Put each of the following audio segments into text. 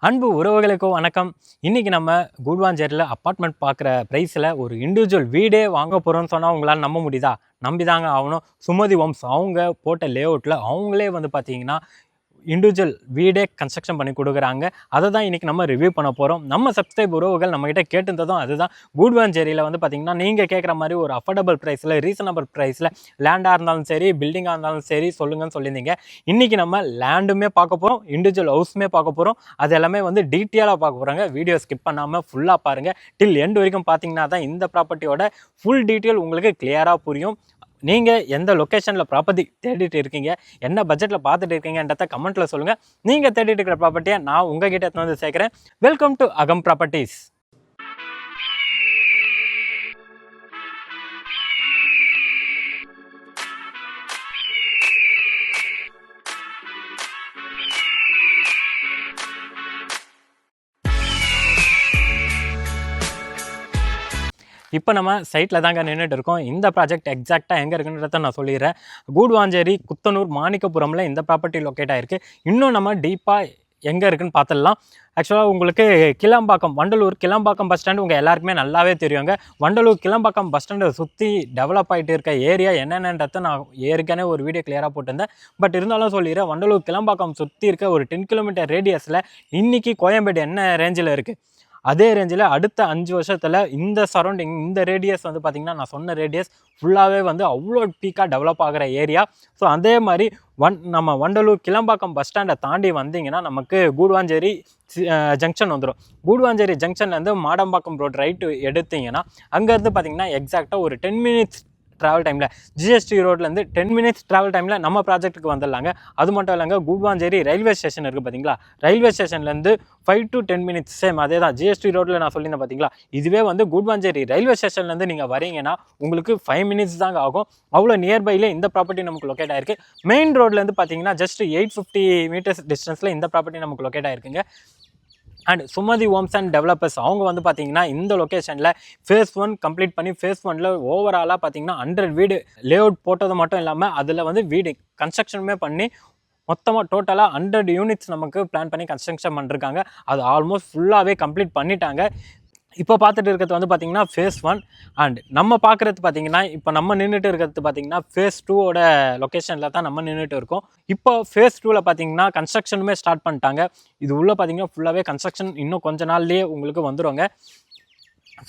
அன்பு உறவுகளுக்கு வணக்கம். இன்றைக்கி நம்ம கூடுவாஞ்சேரியில் அப்பார்ட்மெண்ட் பார்க்குற ப்ரைஸில் ஒரு இண்டிவிஜுவல் வீடே வாங்க போகிறோன்னு சொன்னால் உங்களால் நம்ப முடியுதா? நம்பிதாங்க ஆகணும். சுமதி ஹோம்ஸ் அவங்க போட்ட லேஅவுட்டில் அவங்களே பார்த்திங்கன்னா இண்டிவிஜுவல் வீடே கன்ஸ்ட்ரக்ஷன் பண்ணி கொடுக்குறாங்க. அதை தான் இன்றைக்கி நம்ம ரிவ்யூ பண்ண போகிறோம். நம்ம சப்ஸ்கிரைப் உறவுகள் நம்மகிட்ட கேட்டிருந்ததும் அதுதான். கூடுவாஞ்சேரியில் பார்த்திங்கன்னா நீங்கள் கேட்குற மாதிரி ஒரு அஃபோர்டபுள் ப்ரைஸில், ரீசனபிள் ப்ரைஸில் லேண்டாக இருந்தாலும் சரி, பில்டிங்காக இருந்தாலும் சரி சொல்லுங்கன்னு சொல்லியிருந்தீங்க. இன்றைக்கி நம்ம லேண்டுமே பார்க்க போகிறோம், இண்டிவிஜுவல் ஹவுஸுமே பார்க்க போகிறோம். அது எல்லாமே டீட்டெயிலாக பார்க்க போகிறாங்க. வீடியோ ஸ்கிப் பண்ணாமல் ஃபுல்லாக பாருங்கள். டில் எண்ட் வரைக்கும் பார்த்தீங்கன்னா தான் இந்த ப்ராப்பர்ட்டியோட ஃபுல் டீட்டெயில் உங்களுக்கு கிளியராக புரியும். நீங்கள் எந்த லொக்கேஷனில் ப்ராப்பர்ட்டி தேடிட்டு இருக்கீங்க, என்ன பட்ஜெட்டில் பார்த்துட்டு இருக்கீங்கன்றத கமெண்ட்டில் சொல்லுங்கள். நீங்கள் தேடிட்டு இருக்கிற ப்ராப்பர்ட்டியை நான் உங்ககிட்ட சேர்க்குறேன். வெல்கம் டு அகம் ப்ராப்பர்ட்டிஸ். இப்போ நம்ம சைட்டில் தாங்க நின்றுட்டு இருக்கோம். இந்த ப்ராஜெக்ட் எக்ஸாக்டாக எங்கே இருக்குன்றத நான் சொல்லிடுறேன். கூடுவாஞ்சேரி, குத்தனூர், மாணிக்கபுரமில் இந்த ப்ராப்பர்ட்டி லொக்கேட் ஆகிருக்கு. இன்னும் நம்ம டீப்பாக எங்கே இருக்குதுன்னு பார்த்துடலாம். ஆக்சுவலாக உங்களுக்கு கிளம்பாக்கம், வண்டலூர் கிளம்பாக்கம் பஸ் ஸ்டாண்டு உங்கள் எல்லாருக்குமே நல்லாவே தெரியுங்க. வண்டலூர் கிளம்பாக்கம் பஸ் ஸ்டாண்டை சுற்றி டெவலப் ஆகிட்டு இருக்க ஏரியா என்னென்னன்றதை நான் ஏற்கனவே ஒரு வீடியோ கிளியராக போட்டிருந்தேன். பட் இருந்தாலும் சொல்லிடுறேன், வண்டலூர் கிளம்பாக்கம் சுற்றி இருக்க ஒரு 10 கிலோமீட்டர் ரேடியஸில் இன்றைக்கி கோயம்பேடு என்ன ரேஞ்சில் இருக்குது, அதே ரேஞ்சில் அடுத்த 5 வருஷத்தில் இந்த சரௌண்டிங், இந்த ரேடியஸ் பார்த்திங்கன்னா நான் சொன்ன ரேடியஸ் ஃபுல்லாகவே அவ்வளோ பீக்காக டெவலப் ஆகிற ஏரியா. ஸோ அதே மாதிரி நம்ம வண்டலூர் கிளம்பாக்கம் பஸ் ஸ்டாண்டை தாண்டி வந்தீங்கன்னா நமக்கு கூடுவாஞ்சேரி ஜங்ஷன் வந்துடும். கூடுவாஞ்சேரி ஜங்ஷன்லேருந்து மாடம்பாக்கம் ரோடு ரைட்டு எடுத்தீங்கன்னா அங்கேருந்து பார்த்திங்கன்னா எக்ஸாக்டாக ஒரு 10 மினிட்ஸ் ட்ராவல் டைமில், ஜிஎஸ்டி ரோட்லேருந்து 10 மினிட்ஸ் ட்ராவல் டைமில் நம்ம ப்ராஜெக்ட்டுக்கு வந்துடலாங்க. அது மட்டும் இல்லைங்க, கூடுவாஞ்சேரி ரயில்வே ஸ்டேஷன் இருக்குது பார்த்தீங்களா, ரயில்வே ஸ்டேஷன்லேருந்து 5 to 10 மினிட்ஸ் சேம் அதே தான். ஜிஎஸ்டி ரோட்டில் நான் சொல்லியிருந்தேன் பார்த்தீங்களா, இதுவே கூடுவாஞ்சேரி ரயில்வே ஸ்டேஷன்லேருந்து நீங்கள் வரீங்கன்னா உங்களுக்கு 5 மினிட்ஸ் தாங்க ஆகும். அவ்வளோ நியர்பையில் இந்த ப்ராப்பர்ட்டி நமக்கு லொக்கேட் ஆகிருக்கு. மெயின் ரோட்லேருந்து பார்த்தீங்கன்னா ஜஸ்ட் 850 மீட்டர்ஸ் டிஸ்டன்ஸில் இந்த ப்ராப்பர்ட்டி நமக்கு லொக்கேட் ஆகிருக்குங்க. And Sumathi homes and developers அவங்க பார்த்தீங்கன்னா இந்த லொக்கேஷனில் ஃபேஸ் 1 கம்ப்ளீட் பண்ணி ஃபேஸ் 1ல் ஓவராலாக பார்த்தீங்கன்னா 100 வீடு லேஅவுட் போட்டது மட்டும் இல்லாமல் அதில் வீடு கன்ஸ்ட்ரக்ஷனுமே பண்ணி மொத்தமாக டோட்டலாக 100 யூனிட்ஸ் நமக்கு பிளான் பண்ணி கன்ஸ்ட்ரக்ஷன் பண்ணிருக்காங்க. அது ஆல்மோஸ்ட் ஃபுல்லாகவே கம்ப்ளீட் பண்ணிட்டாங்க. இப்போ பார்த்துட்டு இருக்கிறது பார்த்தீங்கன்னா ஃபேஸ் 1. அண்ட் நம்ம பார்க்குறது பார்த்தீங்கன்னா இப்போ நம்ம நின்றுட்டு இருக்கிறது பார்த்தீங்கன்னா ஃபேஸ் 2ஓட லொக்கேஷனில் தான் நம்ம நின்றுட்டு இருக்கோம். இப்போ ஃபேஸ் 2வில் பார்த்தீங்கன்னா கன்ஸ்ட்ரக்ஷனுமே ஸ்டார்ட் பண்ணிட்டாங்க. இது உள்ளே பார்த்தீங்கன்னா ஃபுல்லாகவே கன்ஸ்ட்ரக்ஷன் இன்னும் கொஞ்ச நாள்லேயே உங்களுக்கு வந்துடுங்க.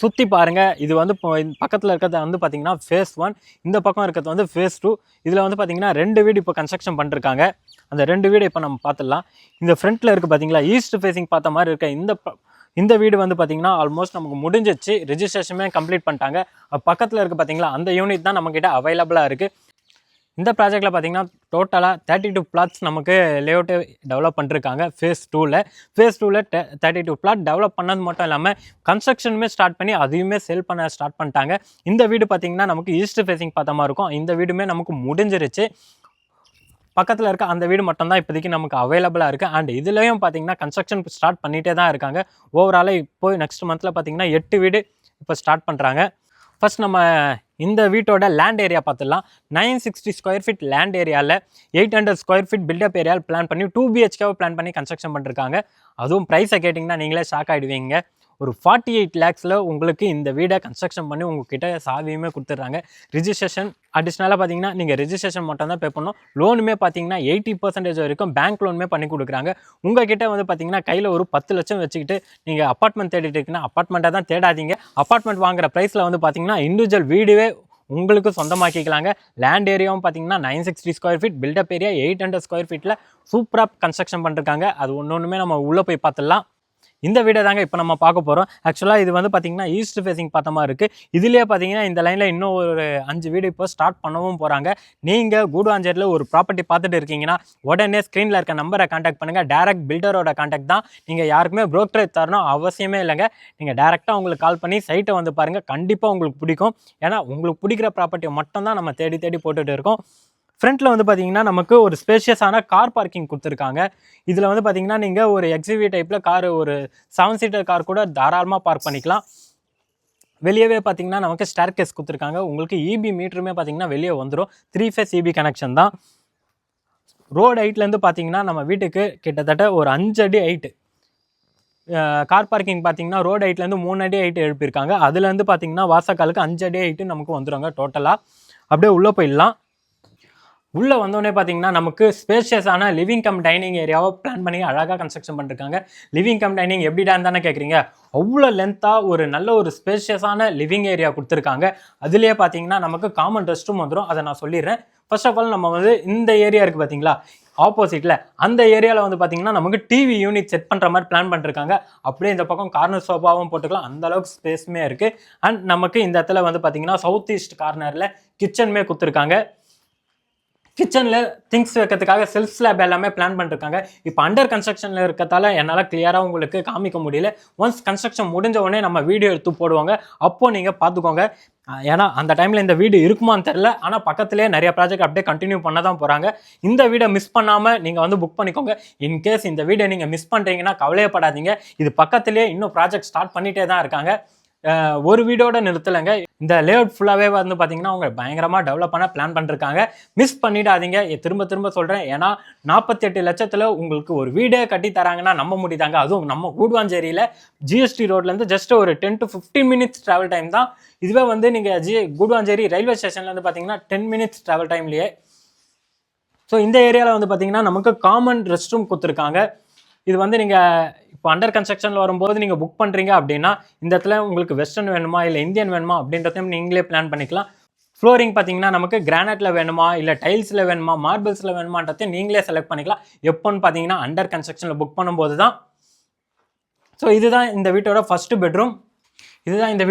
சுற்றி பாருங்கள். இது இப்போ பக்கத்தில் இருக்கிறது பார்த்தீங்கன்னா ஃபேஸ் 1, இந்த பக்கம் இருக்கிறது ஃபேஸ் 2. இதில் பார்த்தீங்கன்னா 2 வீடு இப்போ கன்ஸ்ட்ரக்ஷன் பண்ணிருக்காங்க. அந்த 2 வீடு இப்போ நம்ம பார்த்துடலாம். இந்த ஃப்ரண்ட்டில் இருக்குது பார்த்தீங்களா, ஈஸ்ட் ஃபேஸிங் பார்த்த மாதிரி இருக்க இந்த வீடு பார்த்தீங்கன்னா ஆல்மோஸ்ட் நமக்கு முடிஞ்சிச்சு. ரெஜிஸ்ட்ரேஷனுமே கம்ப்ளீட் பண்ணிட்டாங்க. பக்கத்தில் இருக்குது பார்த்தீங்களா, அந்த யூனிட் தான் நம்மக்கிட்ட அவைலபிளாக இருக்குது. இந்த ப்ராஜெக்டில் பார்த்தீங்கன்னா டோட்டலாக 32 பிளாட்ஸ் நமக்கு லேஅவுட்டு டெவலப் பண்ணிருக்காங்க. ஃபேஸ் 2ல் 32 பிளாட் டெவலப் பண்ணது மட்டும் இல்லாமல் கன்ஸ்ட்ரக்ஷனுமே ஸ்டார்ட் பண்ணி அதையுமே செல் பண்ண ஸ்டார்ட் பண்ணிட்டாங்க. இந்த வீடு பார்த்தீங்கன்னா நமக்கு ஈஸ்ட் ஃபேஸிங் பார்த்த மாதிரி இருக்கும். இந்த வீடுமே நமக்கு முடிஞ்சிருச்சு. பக்கத்தில் இருக்க அந்த வீடு மட்டும்தான் இப்போதைக்கு நமக்கு அவைலபிளாக இருக்குது. அண்ட் இதுலேயும் பார்த்தீங்கன்னா கன்ஸ்ட்ரக்ஷன் ஸ்டார்ட் பண்ணிகிட்டே தான் இருக்காங்க. ஓவராலாக இப்போ நெக்ஸ்ட் மந்தில் பார்த்தீங்கன்னா 8 வீடு இப்போ ஸ்டார்ட் பண்ணுறாங்க. ஃபர்ஸ்ட் நம்ம இந்த வீட்டோட லேண்ட் ஏரியா பார்த்துடலாம். 960 ஸ்கொயர் ஃபீட் லேண்ட் ஏரியாவில் 800 ஸ்கொயர் ஃபீட் பில்டப் ஏரியாவில் பிளான் பண்ணி 2 BHK பிளான் பண்ணி கன்ஸ்ட்ரக்ஷன் பண்ணிருக்காங்க. அதுவும் ப்ரைஸை கேட்டிங்கன்னா நீங்களே ஷாக் ஆகிடுவீங்க. ஒரு 48 lakhஸில் உங்களுக்கு இந்த வீடை கன்ஸ்ட்ரக்ஷன் பண்ணி உங்கள்கிட்ட சாவியுமே கொடுத்துட்றாங்க. ரிஜிஸ்ட்ரேஷன் அடிஷ்னலாக பார்த்தீங்கன்னா நீங்கள் ரிஜிஸ்ட்ரேஷன் மட்டும் தான் பே பண்ணணும். லோனுமே பார்த்தீங்கன்னா 80% வரைக்கும் பேங்க் லோனுமே பண்ணி கொடுக்குறாங்க. உங்கள்கிட்ட பார்த்தீங்கன்னா கையில் ஒரு 10 லட்சம் வச்சுக்கிட்டு நீங்கள் அப்பார்ட்மெண்ட் தேடிட்டு இருக்குன்னா அப்பார்ட்மெண்ட்டாக தான் தேடாதீங்க. அப்பார்ட்மெண்ட் வாங்குற ப்ரைஸில் பார்த்தீங்கன்னா இண்டிவிஜுவல் வீடுவே உங்களுக்கு சொந்தமாக்கிக்கலாங்க. லேண்ட் ஏரியாவும் பார்த்தீங்கன்னா 960 square feet, built up area 800 square ஃபீட்டில் சூப்பராக கன்ஸ்ட்ரக்ஷன் பண்ணிருக்காங்க. அது ஒன்றுமே நம்ம உள்ளே போய் பார்த்துடலாம். இந்த வீடை தாங்க இப்போ நம்ம பார்க்க போகிறோம். ஆக்சுவலாக இது பார்த்தீங்கன்னா ஈஸ்ட் ஃபேஸிங் பார்த்த மாதிரி இருக்குது. இதுலேயே பார்த்தீங்கன்னா இந்த லைனில் இன்னும் ஒரு 5 வீடு இப்போ ஸ்டார்ட் பண்ணவும் போகிறாங்க. நீங்கள் கூடுவாஞ்சேரியில் ஒரு ப்ராப்பர்ட்டி பார்த்துட்டு இருக்கீங்கன்னா உடனே ஸ்க்ரீனில் இருக்க நம்பரை கான்டாக்ட் பண்ணுங்கள். டேரக்ட் பில்டரோட கான்டாக்ட் தான். நீங்கள் யாருக்குமே ப்ரோக்கரேஜ் தரணும் அவசியமே இல்லைங்க. நீங்கள் டேரெக்டாக உங்களுக்கு கால் பண்ணி சைட்டை பாருங்கள். கண்டிப்பாக உங்களுக்கு பிடிக்கும். ஏன்னா உங்களுக்கு பிடிக்கிற ப்ராப்பர்ட்டியை மட்டும் தான் நம்ம தேடி போட்டுகிட்டு இருக்கோம். ஃப்ரண்ட்டில் பார்த்தீங்கன்னா நமக்கு ஒரு ஸ்பேஷியஸான கார் பார்க்கிங் கொடுத்துருக்காங்க. இதில் பார்த்தீங்கன்னா நீங்கள் ஒரு எக்ஸிவி டைப்பில் கார், ஒரு 7 சீட்டர் கார் கூட தாராளமாக பார்க் பண்ணிக்கலாம். வெளியவே பார்த்தீங்கன்னா நமக்கு ஸ்டேர் கேஸ் கொடுத்துருக்காங்க. உங்களுக்கு இபி மீட்டருமே பார்த்தீங்கன்னா வெளியே வந்துடும். 3 ஃபேஸ் இபி கனெக்ஷன் தான். ரோடு ஹைட்லேருந்து பார்த்தீங்கன்னா நம்ம வீட்டுக்கு கிட்டத்தட்ட ஒரு 5 அடி ஹைட்டு கார் பார்க்கிங் பார்த்தீங்கன்னா ரோடு ஹைட்லேருந்து 3 அடி ஹைட்டு எழுப்பியிருக்காங்க. அதுலேருந்து பார்த்தீங்கன்னா வாசக்காலுக்கு 5 அடி ஹைட்டு நமக்கு வந்துடுங்க டோட்டலாக. அப்படியே உள்ளே போயிடலாம். உள்ளே வந்தோடனே பார்த்தீங்கன்னா நமக்கு ஸ்பேஷியஸான லிவிங் கம் டைனிங் ஏரியாவை பிளான் பண்ணி அழகாக கன்ஸ்ட்ரக்ஷன் பண்ணிருக்காங்க. லிவிங் கம் டைனிங் எப்படிடான்னு தானே கேட்குறீங்க. அவ்வளோ லென்த்தாக ஒரு நல்ல ஒரு ஸ்பேஷியஸான லிவிங் ஏரியா கொடுத்துருக்காங்க. அதுலேயே பார்த்தீங்கன்னா நமக்கு காமன் ரெஸ்ட் ரூம் வந்துடும். அதை நான் சொல்லிடுறேன். ஃபர்ஸ்ட் ஆஃப் ஆல் நம்ம வந்து இந்த ஏரியா இருக்குது பார்த்தீங்களா, ஆப்போசிட்டில் அந்த ஏரியாவில் வந்து பார்த்தீங்கன்னா நமக்கு டிவி யூனிட் செட் பண்ணுற மாதிரி பிளான் பண்ணிருக்காங்க. அப்படியே இந்த பக்கம் கார்னர் சோஃபாவும் போட்டுக்கலாம். அந்த அளவுக்கு ஸ்பேஸுமே இருக்குது. அண்ட் நமக்கு இந்த இடத்துல வந்து பார்த்தீங்கன்னா சவுத் ஈஸ்ட் கார்னரில் கிச்சனுமே கொடுத்துருக்காங்க. கிச்சனில் திங்ஸ் வைக்கிறதுக்காக செல்ஃப் ஸ்லாப் எல்லாமே பிளான் பண்ணிருக்காங்க. இப்போ அண்டர் கன்ஸ்ட்ரக்ஷனில் இருக்கிறதால என்னால் கிளியராக உங்களுக்கு காமிக்க முடியல. ஒன்ஸ் கன்ஸ்ட்ரக்ஷன் முடிஞ்ச உடனே நம்ம வீடியோ எடுத்து போடுவாங்க. அப்போது நீங்கள் பார்த்துக்கோங்க. ஏன்னா அந்த டைமில் இந்த வீடு இருக்குமான்னு தெரில. ஆனால் பக்கத்துலேயே நிறைய ப்ராஜெக்ட் அப்படியே கண்டினியூ பண்ண தான் போகிறாங்க. இந்த வீடை மிஸ் பண்ணாமல் நீங்கள் வந்து புக் பண்ணிக்கோங்க. இன்கேஸ் இந்த வீடை நீங்கள் மிஸ் பண்ணுறீங்கன்னா கவலையப்படாதீங்க. இது பக்கத்துலேயே இன்னும் ப்ராஜெக்ட் ஸ்டார்ட் பண்ணிகிட்டே தான் இருக்காங்க. ஒரு வீடோட நிறுத்தலைங்க. இந்த லேஅவுட் ஃபுல்லாகவே வந்து பார்த்தீங்கன்னா அவங்க பயங்கரமாக டெவலப் பண்ண பிளான் பண்ணிருக்காங்க. மிஸ் பண்ணிடாதீங்க. திரும்ப திரும்ப சொல்கிறேன். ஏன்னா 48 லட்சத்தில் உங்களுக்கு ஒரு வீடே கட்டி தராங்கன்னா நம்ப முடியுதாங்க. அதுவும் நம்ம கூடுவாஞ்சேரியில் ஜிஎஸ்டி ரோட்லேருந்து ஜஸ்ட் ஒரு 10 to 15 மினிட்ஸ் ட்ராவல் டைம் தான். இதுவே வந்து நீங்கள் கூடுவாஞ்சேரி ரயில்வே ஸ்டேஷன்லேருந்து பார்த்தீங்கன்னா 10 மினிட்ஸ் ட்ராவல் டைம்லேயே. ஸோ இந்த ஏரியாவில் வந்து பார்த்தீங்கன்னா நமக்கு காமன் ரெஸ்ட் ரூம் கொடுத்துருக்காங்க. இது வந்து நீங்கள் இப்போ அண்டர் கன்ஸ்ட்ரக்ஷனில் வரும்போது நீங்கள் புக் பண்ணுறீங்க அப்படின்னா இந்த இடத்துல உங்களுக்கு வெஸ்டர்ன் வேணுமா இல்லை இந்தியன் வேணுமா அப்படின்றதையும் நீங்களே பிளான் பண்ணிக்கலாம். ஃப்ளோரிங் பார்த்தீங்கன்னா நமக்கு கிரானைட்டில் வேணுமா இல்லை டைல்ஸில் வேணுமா மார்பிள்ஸில் வேணுமான்றதையும் நீங்களே செலக்ட் பண்ணிக்கலாம். எப்போன்னு பார்த்தீங்கன்னா அண்டர் கன்ஸ்ட்ரக்ஷனில் புக் பண்ணும்போது தான். ஸோ இதுதான் இந்த வீட்டோட ஃபஸ்ட்டு பெட்ரூம்.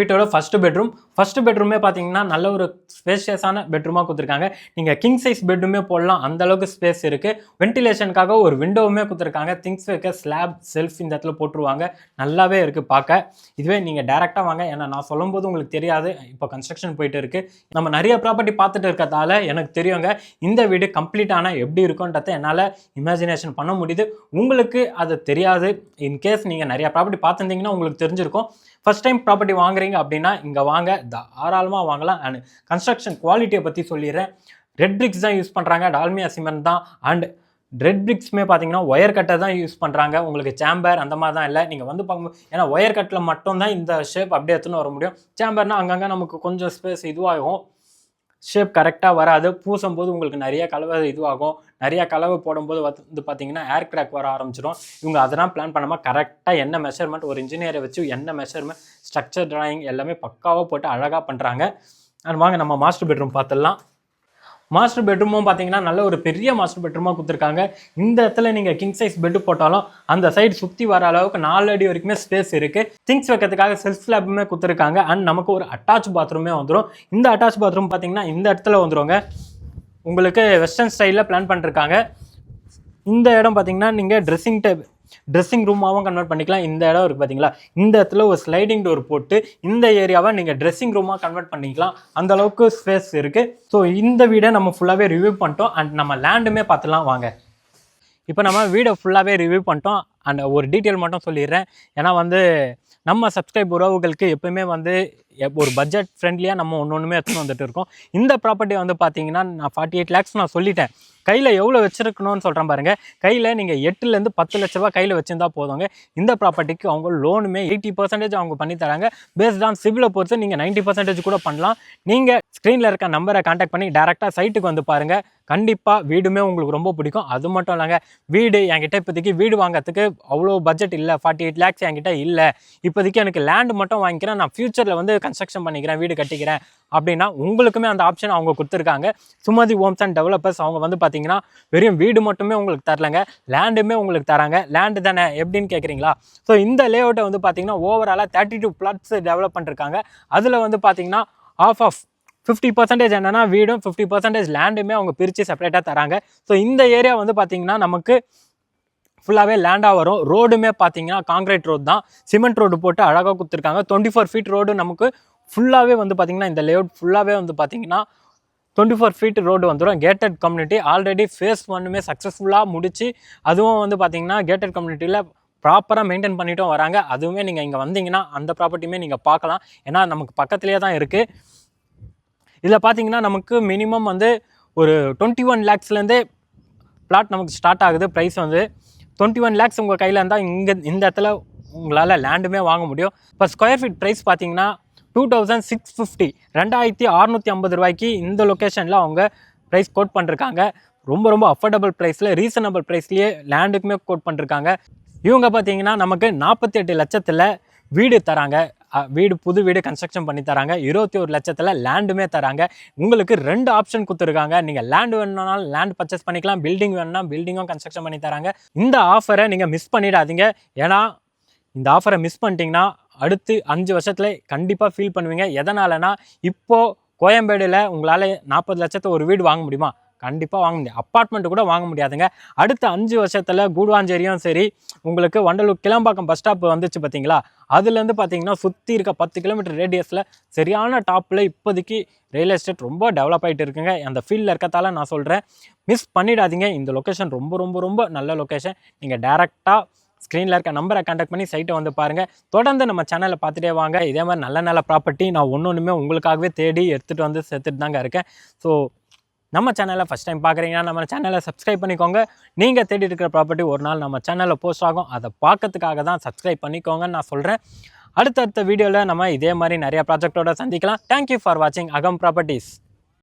ஃபர்ஸ்ட் பெட்ரூமே பார்த்தீங்கன்னா நல்ல ஒரு ஸ்பேஷியஸான பெட்ரூமாக கொடுத்துருக்காங்க. நீங்கள் கிங் சைஸ் பெட்ரூமே போடலாம். அந்த அளவுக்கு ஸ்பேஸ் இருக்குது. வென்டிலேஷனுக்காக ஒரு விண்டோவுமே கொடுத்துருக்காங்க. திங்ஸ் வைக்க ஸ்லாப் செல்ஃப் இந்த இடத்துல போட்டுருவாங்க. நல்லாவே இருக்குது பார்க்க. இதுவே நீங்கள் டேரெக்டாக வாங்க. ஏன்னா நான் சொல்லும்போது உங்களுக்கு தெரியாது. இப்போ கன்ஸ்ட்ரக்ஷன் போயிட்டு இருக்குது. நம்ம நிறைய ப்ராப்பர்ட்டி பார்த்துட்டு இருக்கிறதால எனக்கு தெரியுங்க இந்த வீடு கம்ப்ளீட்டான எப்படி இருக்குன்றதை என்னால் இமேஜினேஷன் பண்ண முடியுது. உங்களுக்கு அது தெரியாது. இன்கேஸ் நீங்கள் நிறைய ப்ராப்பர்ட்டி பார்த்துருந்தீங்கன்னா உங்களுக்கு தெரிஞ்சிருக்கும். ஃபர்ஸ்ட் டைம் ப்ராப்பர்ட்டி வாங்குறீங்க அப்படின்னா இங்கே வாங்க, தாராளமாக வாங்கலாம். அண்ட் கன்ஸ்ட்ரக்ஷன் குவாலிட்டியை பற்றி சொல்லிடுறேன். ரெட் பிரிக்ஸ் தான் யூஸ் பண்ணுறாங்க. டால்மியா சிமெண்ட் தான். அண்ட் ரெட் பிரிக்ஸ்மே பார்த்தீங்கன்னா ஒயர் கட்டை தான் யூஸ் பண்ணுறாங்க. உங்களுக்கு சேம்பர் அந்த மாதிரி தான் இல்லை. நீங்கள் வந்து பார்க்கும்போது ஏன்னா ஒயர் கட்டில் மட்டும்தான் இந்த ஷேப் அப்படியே எடுத்துன்னு வர முடியும். சேம்பர்னால் அங்கங்கே நமக்கு கொஞ்சம் ஸ்பேஸ் இதுவாகும். ஷேப் கரெக்டாக வராது. பூசும் போது உங்களுக்கு நிறைய கலவை இதுவாகும். நிறைய கலவை போடும்போது வந்து பார்த்தீங்கன்னா ஏர் கிராக் வர ஆரம்பிச்சிடும். இவங்க அதெல்லாம் பிளான் பண்ணாமல் கரெக்டாக என்ன மெஷர்மெண்ட் ஒரு இன்ஜினியரை வச்சு என்ன மெஷர்மெண்ட் ஸ்ட்ரக்சர் டிராயிங் எல்லாமே பக்காவாக போட்டு அழகாக பண்ணுறாங்க. அண்ட் வாங்க நம்ம மாஸ்டர் பெட்ரூம் பார்த்துடலாம். மாஸ்டர் பெட்ரூமும் பார்த்தீங்கன்னா நல்ல ஒரு பெரிய மாஸ்டர் பெட்ரூமாக கொடுத்துருக்காங்க. இந்த இடத்துல நீங்கள் கிங் சைஸ் பெட்டு போட்டாலும் அந்த சைடு சுற்றி வர அளவுக்கு 4 அடி வரைக்குமே ஸ்பேஸ் இருக்குது. திங்ஸ் வைக்கிறதுக்காக செல்ஃப் ஸ்லாப்புமே கொடுத்துருக்காங்க. அண்ட் நமக்கு ஒரு அட்டாச் பாத்ரூமே வந்துடும். இந்த அட்டாச் பாத்ரூம் பார்த்தீங்கன்னா இந்த இடத்துல வந்துடுங்க. உங்களுக்கு வெஸ்டர்ன் ஸ்டைலில் பிளான் பண்ணிருக்காங்க. இந்த இடம் பார்த்தீங்கன்னா நீங்கள் ட்ரெஸ்ஸிங் ரூமாகவும் கன்வெர்ட் பண்ணிக்கலாம். இந்த இடம் இருக்குது பார்த்தீங்களா, இந்த இடத்துல ஒரு ஸ்லைடிங் டோர் போட்டு இந்த ஏரியாவை நீங்கள் ட்ரெஸ்ஸிங் ரூமாக கன்வெர்ட் பண்ணிக்கலாம். அந்த அளவுக்கு ஸ்பேஸ் இருக்குது. ஸோ இந்த வீடை நம்ம ஃபுல்லாகவே ரிவ்யூ பண்ணிட்டோம். அண்ட் நம்ம லேண்டுமே பார்த்துலாம் வாங்க. இப்போ நம்ம வீடை ஃபுல்லாகவே ரிவ்யூ பண்ணிட்டோம். அண்ட் ஒரு டீட்டெயில் மட்டும் சொல்லிடுறேன். ஏன்னா வந்து நம்ம சப்ஸ்கிரைப் உறவுகளுக்கு எப்பவுமே வந்து ஒரு பட்ஜெட் ஃப்ரெண்ட்லியாக நம்ம ஒன்றுமே எடுத்துன்னு வந்துட்டு இருக்கோம். இந்த ப்ராப்பர்ட்டி வந்து பார்த்தீங்கன்னா நான் 48 lakhs நான் சொல்லிட்டேன். கையில் எவ்வளோ வச்சுருக்கணும்னு சொல்கிறேன் பாருங்கள். கையில் நீங்கள் 8 to 10 லட்ச ரூபா கையில் வச்சுருந்தா போதுங்க. இந்த ப்ராப்பர்ட்டிக்கு அவங்க லோனுமே 80% அவங்க பண்ணி தராங்க. பேஸ்ட் ஆன் சிவிலை பொறுத்து நீங்கள் 90% கூட பண்ணலாம். நீங்கள் ஸ்க்ரீனில் இருக்க நம்பரை கான்டாக்ட் பண்ணி டேரெக்டாக சைட்டுக்கு வந்து பாருங்கள். கண்டிப்பாக வீடுமே உங்களுக்கு ரொம்ப பிடிக்கும். அது மட்டும் இல்லைங்க, வீடு என்கிட்ட இப்போதைக்கு வீடு வாங்கிறதுக்கு அவ்வளோ பட்ஜெட் இல்லை. 48 lakhs என்கிட்ட இல்லை. இப்போதைக்கு எனக்கு லேண்டு மட்டும் வாங்கிக்கிறேன், நான் ஃப்யூச்சரில் வந்து கன்ஸ்ட்ரக்ஷன் பண்ணிக்கிறேன், வீடு கட்டிக்கிறேன் அப்படின்னா உங்களுக்குமே அந்த ஆப்ஷன் அவங்க கொடுத்துருக்காங்க. சுமதி ஹோம்ஸ் அண்ட் டெவலப்பர்ஸ் அவங்க வந்து பார்த்தீங்கன்னா வெறும் வீடு மட்டுமே உங்களுக்கு தரலங்க, லேண்டுமே உங்களுக்கு தராங்க. லேண்டு தானே எப்படின்னு கேட்குறீங்களா? ஸோ இந்த லேஅவுட்டை வந்து பார்த்தீங்கன்னா ஓவராலாக 32 plots டெவலப் பண்ணிருக்காங்க. அதில் வந்து பார்த்தீங்கன்னா ஆஃப் 50% என்னன்னா வீடும் 50% லேண்டுமே அவங்க பிரித்து செப்பரேட்டாக தராங்க. ஸோ இந்த ஏரியா வந்து பார்த்தீங்கன்னா நமக்கு ஃபுல்லாகவே லேண்டாக வரும். ரோடுமே பார்த்தீங்கன்னா காங்கிரீட் ரோடு தான், சிமெண்ட் ரோடு போட்டு அழகாக கொடுத்துருக்காங்க. 24 feet ரோடு நமக்கு ஃபுல்லாகவே வந்து பார்த்தீங்கன்னா இந்த லேஅவுட் ஃபுல்லாகவே வந்து பார்த்தீங்கன்னா 24 feet ரோடு வந்துடும். கேட்டட் கம்யூனிட்டி ஆல்ரெடி ஃபேஸ் 1 சக்ஸஸ்ஃபுல்லாக முடிச்சு, அதுவும் வந்து பார்த்தீங்கன்னா கேட்டட் கம்யூனிட்டியில் ப்ராப்பராக மெயின்டைன் பண்ணிட்டும் வராங்க. அதுவுமே நீங்கள் இங்கே வந்தீங்கன்னா அந்த ப்ராப்பர்ட்டியுமே நீங்கள் பார்க்கலாம். ஏன்னா நமக்கு பக்கத்துலேயே தான் இருக்குது. இதில் பார்த்தீங்கன்னா நமக்கு மினிமம் வந்து ஒரு 21 lakhsலேருந்தே பிளாட் நமக்கு ஸ்டார்ட் ஆகுது. ப்ரைஸ் வந்து 21 lakhs உங்கள் கையில் இருந்தால் இங்கே இந்த இடத்துல உங்களால் லேண்டுமே வாங்க முடியும். இப்போ ஸ்கொயர் ஃபீட் ப்ரைஸ் பார்த்தீங்கன்னா 2650 2650 ரூபாய்க்கு இந்த லொக்கேஷனில் அவங்க ப்ரைஸ் கோட் பண்ணிருக்காங்க. ரொம்ப ரொம்ப அஃபோர்டபுள் ப்ரைஸில் ரீசனபிள் ப்ரைஸ்லேயே லேண்டுக்குமே கோட் பண்ணிருக்காங்க. இவங்க பார்த்தீங்கன்னா நமக்கு 48 லட்சத்தில் வீடு தராங்க. வீடு புது வீடு கன்ஸ்ட்ரக்ஷன் பண்ணி தராங்க. 21 லட்சத்தில் லேண்டுமே தராங்க. உங்களுக்கு 2 ஆப்ஷன் கொடுத்துருக்காங்க. நீங்கள் லேண்டு வேணும்னாலும் லேண்ட் பர்ச்சேஸ் பண்ணிக்கலாம், பில்டிங் வேணும்னா பில்டிங்கும் கன்ஸ்ட்ரக்ஷன் பண்ணி தராங்க. இந்த ஆஃபரை நீங்கள் மிஸ் பண்ணிடாதீங்க. ஏன்னா இந்த ஆஃபரை மிஸ் பண்ணிட்டீங்கன்னா அடுத்து 5 வருஷத்தில் கண்டிப்பாக ஃபீல் பண்ணுவீங்க. எதனாலனா இப்போது கோயம்பேடில் உங்களால் 40 லட்சத்தை ஒரு வீடு வாங்க முடியுமா? கண்டிப்பாக வாங்க முடியும். அப்பார்ட்மெண்ட்டு கூட வாங்க முடியாதுங்க. அடுத்த 5 வருஷத்தில் கூடுவாஞ்சேரியும் சரி, உங்களுக்கு வண்டலூர் கிளம்பாக்கம் பஸ் ஸ்டாப் வந்துச்சு பார்த்தீங்களா, அதுலேருந்து பார்த்தீங்கன்னா சுற்றி இருக்க 10 கிலோமீட்டர் ரேடியஸில் சரியான டாப்பில் இப்போதைக்கு ரியல் எஸ்டேட் ரொம்ப டெவலப் ஆகிட்டு இருக்குங்க. அந்த ஃபீல்டில் இருக்கத்தால நான் சொல்கிறேன், மிஸ் பண்ணிடாதீங்க. இந்த லொக்கேஷன் ரொம்ப ரொம்ப ரொம்ப நல்ல லொக்கேஷன். நீங்கள் டேரெக்டாக ஸ்க்ரீனில் இருக்க நம்பரை கான்டாக்ட் பண்ணி சைட்டை வந்து பாருங்கள். தொடர்ந்து நம்ம சேனலை பார்த்துட்டே வாங்க. இதே மாதிரி நல்ல நல்ல ப்ராப்பர்ட்டி நான் ஒன்றுமே உங்களுக்காகவே தேடி எடுத்துகிட்டு வந்து சேர்த்துட்டு தாங்க இருக்கேன். ஸோ நம்ம சேனலை ஃபஸ்ட் டைம் பார்க்குறீங்கன்னா நம்ம சேனலை சப்ஸ்கிரைப் பண்ணிக்கோங்க. நீங்கள் தேடி இருக்கிற ப்ராப்பர்ட்டி ஒரு நாள் நம்ம சேனலில் போஸ்ட் ஆகும். அதை பார்க்கறதுக்காக தான் சப்ஸ்கிரைப் பண்ணிக்கோங்கன்னு நான் சொல்கிறேன். அடுத்தடுத்த வீடியோவில் நம்ம இதே மாதிரி நிறைய ப்ராஜெக்டோட சந்திக்கலாம். தேங்க்யூ ஃபார் வாட்சிங் அகம் ப்ராப்பர்ட்டிஸ்.